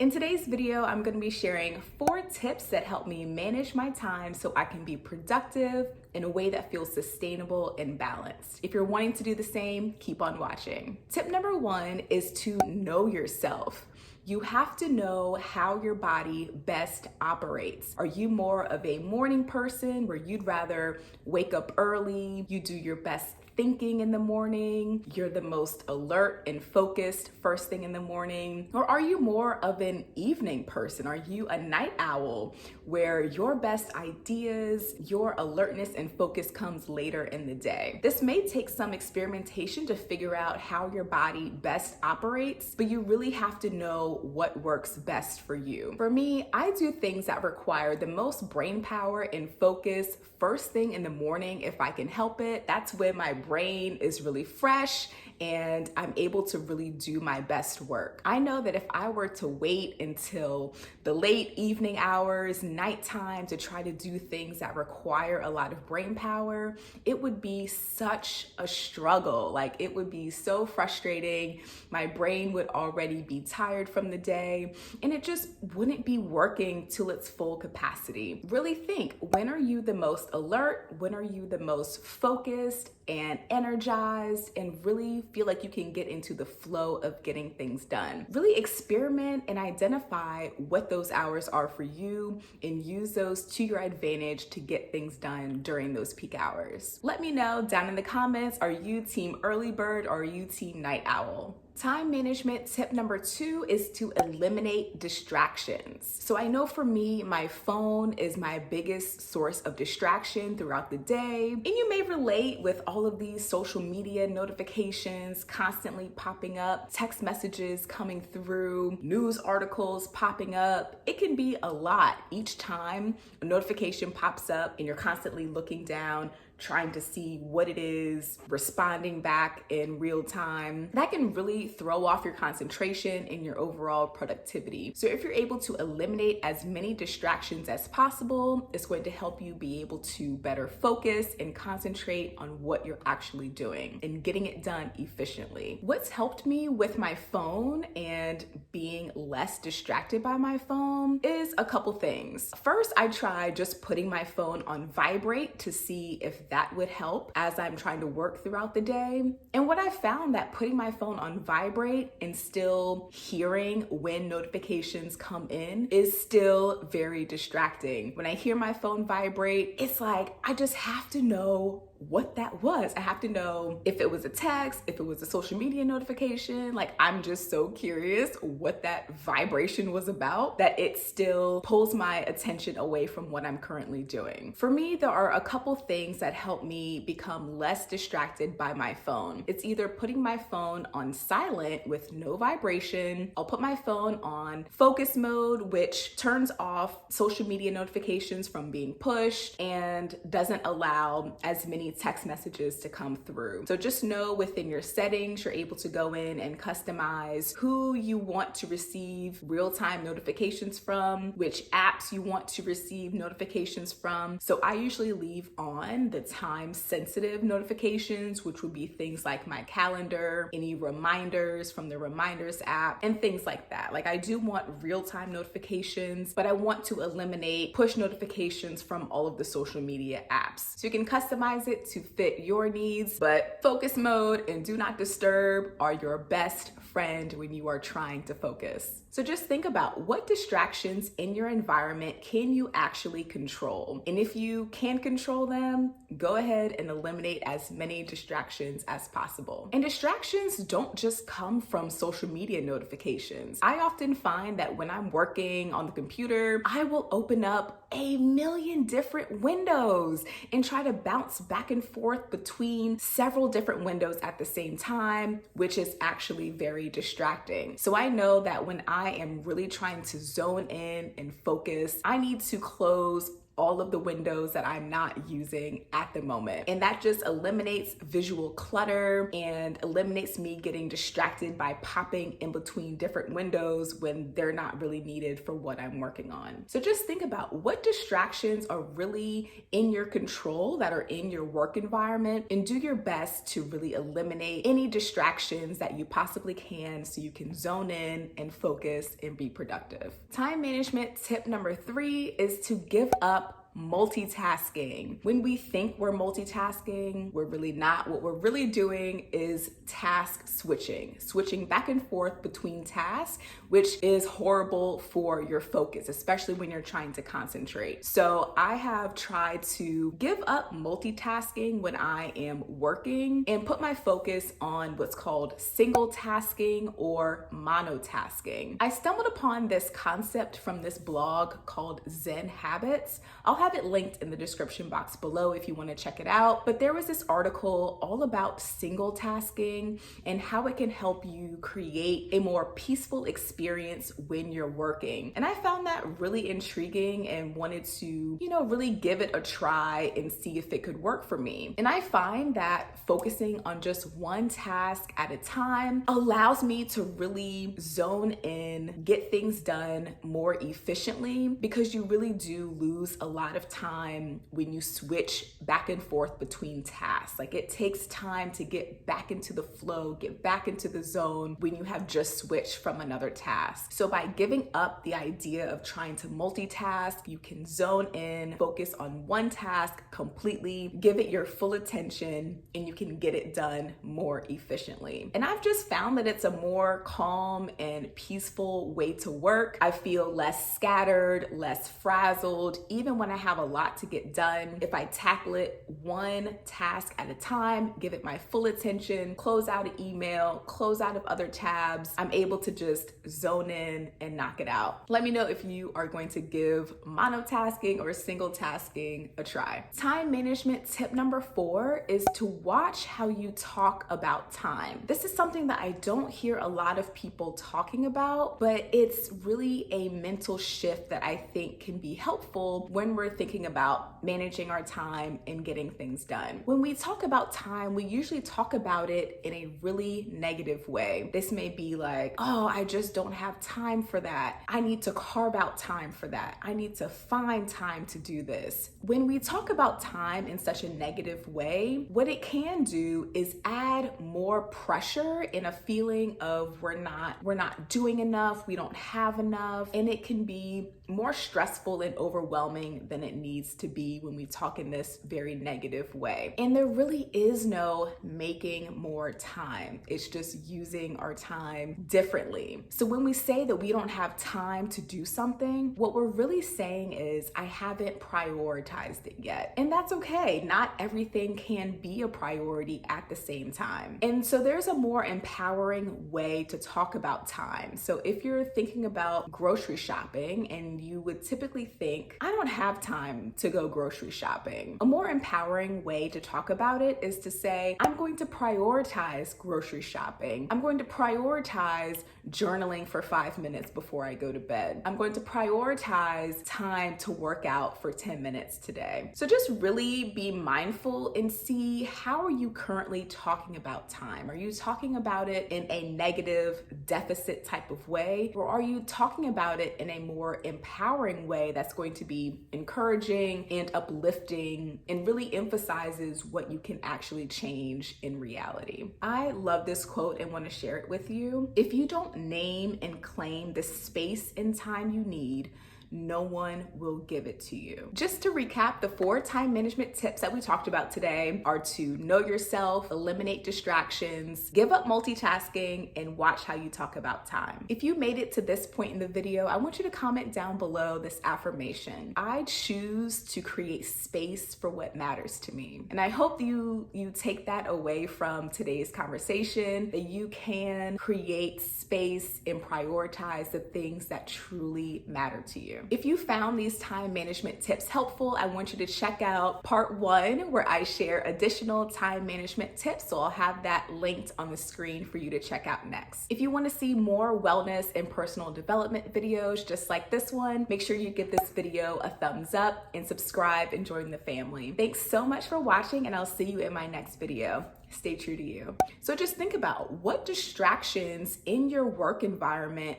In today's video, I'm going to be sharing 4 tips that help me manage my time so I can be productive in a way that feels sustainable and balanced. If you're wanting to do the same, keep on watching. Tip number 1 is to know yourself. You have to know how your body best operates. Are you more of a morning person where you'd rather wake up early, you do your best thinking in the morning, you're the most alert and focused first thing in the morning? Or are you more of an evening person? Are you a night owl where your best ideas, your alertness and focus comes later in the day? This may take some experimentation to figure out how your body best operates, but you really have to know what works best for you. For me, I do things that require the most brain power and focus first thing in the morning if I can help it. That's when my brain is really fresh and I'm able to really do my best work. I know that if I were to wait until the late evening hours, nighttime, to try to do things that require a lot of brain power, it would be such a struggle. Like, it would be so frustrating. My brain would already be tired from the day and it just wouldn't be working to its full capacity. Really think, when are you the most alert? When are you the most focused and energized and really feel like you can get into the flow of getting things done? Really experiment and identify what those hours are for you and use those to your advantage to get things done during those peak hours. Let me know down in the comments, are you team early bird or are you team night owl? Time management tip number 2 is to eliminate distractions. So I know for me, my phone is my biggest source of distraction throughout the day. And you may relate with all of these social media notifications constantly popping up, text messages coming through, news articles popping up. It can be a lot each time a notification pops up and you're constantly looking down, trying to see what it is, responding back in real time. That can really throw off your concentration and your overall productivity. So if you're able to eliminate as many distractions as possible, it's going to help you be able to better focus and concentrate on what you're actually doing and getting it done efficiently. What's helped me with my phone and being less distracted by my phone is a couple things. First, I tried just putting my phone on vibrate to see if that would help as I'm trying to work throughout the day. And what I found, that putting my phone on vibrate and still hearing when notifications come in is still very distracting. When I hear my phone vibrate, it's like I just have to know what that was. I have to know if it was a text, if it was a social media notification. Like, I'm just so curious what that vibration was about that it still pulls my attention away from what I'm currently doing. For me, there are a couple things that help me become less distracted by my phone. It's either putting my phone on silent with no vibration. I'll put my phone on focus mode, which turns off social media notifications from being pushed and doesn't allow as many text messages to come through. So just know within your settings, you're able to go in and customize who you want to receive real-time notifications from, which apps you want to receive notifications from. So I usually leave on the time-sensitive notifications, which would be things like my calendar, any reminders from the Reminders app, and things like that. Like, I do want real-time notifications, but I want to eliminate push notifications from all of the social media apps. So you can customize it to fit your needs, but focus mode and do not disturb are your best friend when you are trying to focus. So just think about what distractions in your environment can you actually control? And if you can control them, go ahead and eliminate as many distractions as possible. And distractions don't just come from social media notifications. I often find that when I'm working on the computer, I will open up a million different windows and try to bounce back and forth between several different windows at the same time, which is actually very distracting. So I know that when I am really trying to zone in and focus, I need to close all of the windows that I'm not using at the moment. And that just eliminates visual clutter and eliminates me getting distracted by popping in between different windows when they're not really needed for what I'm working on. So just think about what distractions are really in your control that are in your work environment, and do your best to really eliminate any distractions that you possibly can so you can zone in and focus and be productive. Time management tip number 3 is to give up multitasking. When we think we're multitasking, we're really not. What we're really doing is task switching back and forth between tasks, which is horrible for your focus, especially when you're trying to concentrate. So I have tried to give up multitasking when I am working and put my focus on what's called single tasking or monotasking. I stumbled upon this concept from this blog called Zen Habits. I'll have it linked in the description box below if you want to check it out. But there was this article all about single tasking and how it can help you create a more peaceful experience when you're working. And I found that really intriguing and wanted to, really give it a try and see if it could work for me. And I find that focusing on just one task at a time allows me to really zone in, get things done more efficiently, because you really do lose a lot of time when you switch back and forth between tasks. Like, it takes time to get back into the flow, get back into the zone when you have just switched from another task. So by giving up the idea of trying to multitask, you can zone in, focus on one task completely, give it your full attention, and you can get it done more efficiently. And I've just found that it's a more calm and peaceful way to work. I feel less scattered, less frazzled, even when I have a lot to get done. If I tackle it one task at a time, give it my full attention, close out an email, close out of other tabs, I'm able to just zone in and knock it out. Let me know if you are going to give monotasking or single tasking a try. Time management tip number 4 is to watch how you talk about time. This is something that I don't hear a lot of people talking about, but it's really a mental shift that I think can be helpful when we're thinking about managing our time and getting things done. When we talk about time, we usually talk about it in a really negative way. This may be like, oh, I just don't have time for that. I need to carve out time for that. I need to find time to do this. When we talk about time in such a negative way, what it can do is add more pressure and a feeling of we're not doing enough, we don't have enough, and it can be more stressful and overwhelming than it needs to be when we talk in this very negative way. And there really is no making more time. It's just using our time differently. So when we say that we don't have time to do something, what we're really saying is I haven't prioritized it yet. And that's okay. Not everything can be a priority at the same time. And so there's a more empowering way to talk about time. So if you're thinking about grocery shopping and you would typically think, I don't have time to go grocery shopping, a more empowering way to talk about it is to say, I'm going to prioritize grocery shopping. I'm going to prioritize journaling for 5 minutes before I go to bed. I'm going to prioritize time to work out for 10 minutes today. So just really be mindful and see, how are you currently talking about time? Are you talking about it in a negative deficit type of way? Or are you talking about it in a more empowering way that's going to be encouraging and uplifting and really emphasizes what you can actually change in reality? I love this quote and want to share it with you. If you don't name and claim the space and time you need, no one will give it to you. Just to recap, the 4 time management tips that we talked about today are to know yourself, eliminate distractions, give up multitasking, and watch how you talk about time. If you made it to this point in the video, I want you to comment down below this affirmation. I choose to create space for what matters to me. And I hope you take that away from today's conversation, that you can create space and prioritize the things that truly matter to you. you. If you found these time management tips helpful, I want you to check out part 1 where I share additional time management tips. So I'll have that linked on the screen for you to check out next. If you want to see more wellness and personal development videos just like this one, make sure you give this video a thumbs up and subscribe and join the family. Thanks so much for watching, and I'll see you in my next video. Stay true to you. So just think about what distractions in your work environment,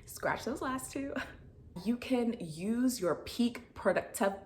scratch those last two, you can use your peak productivity.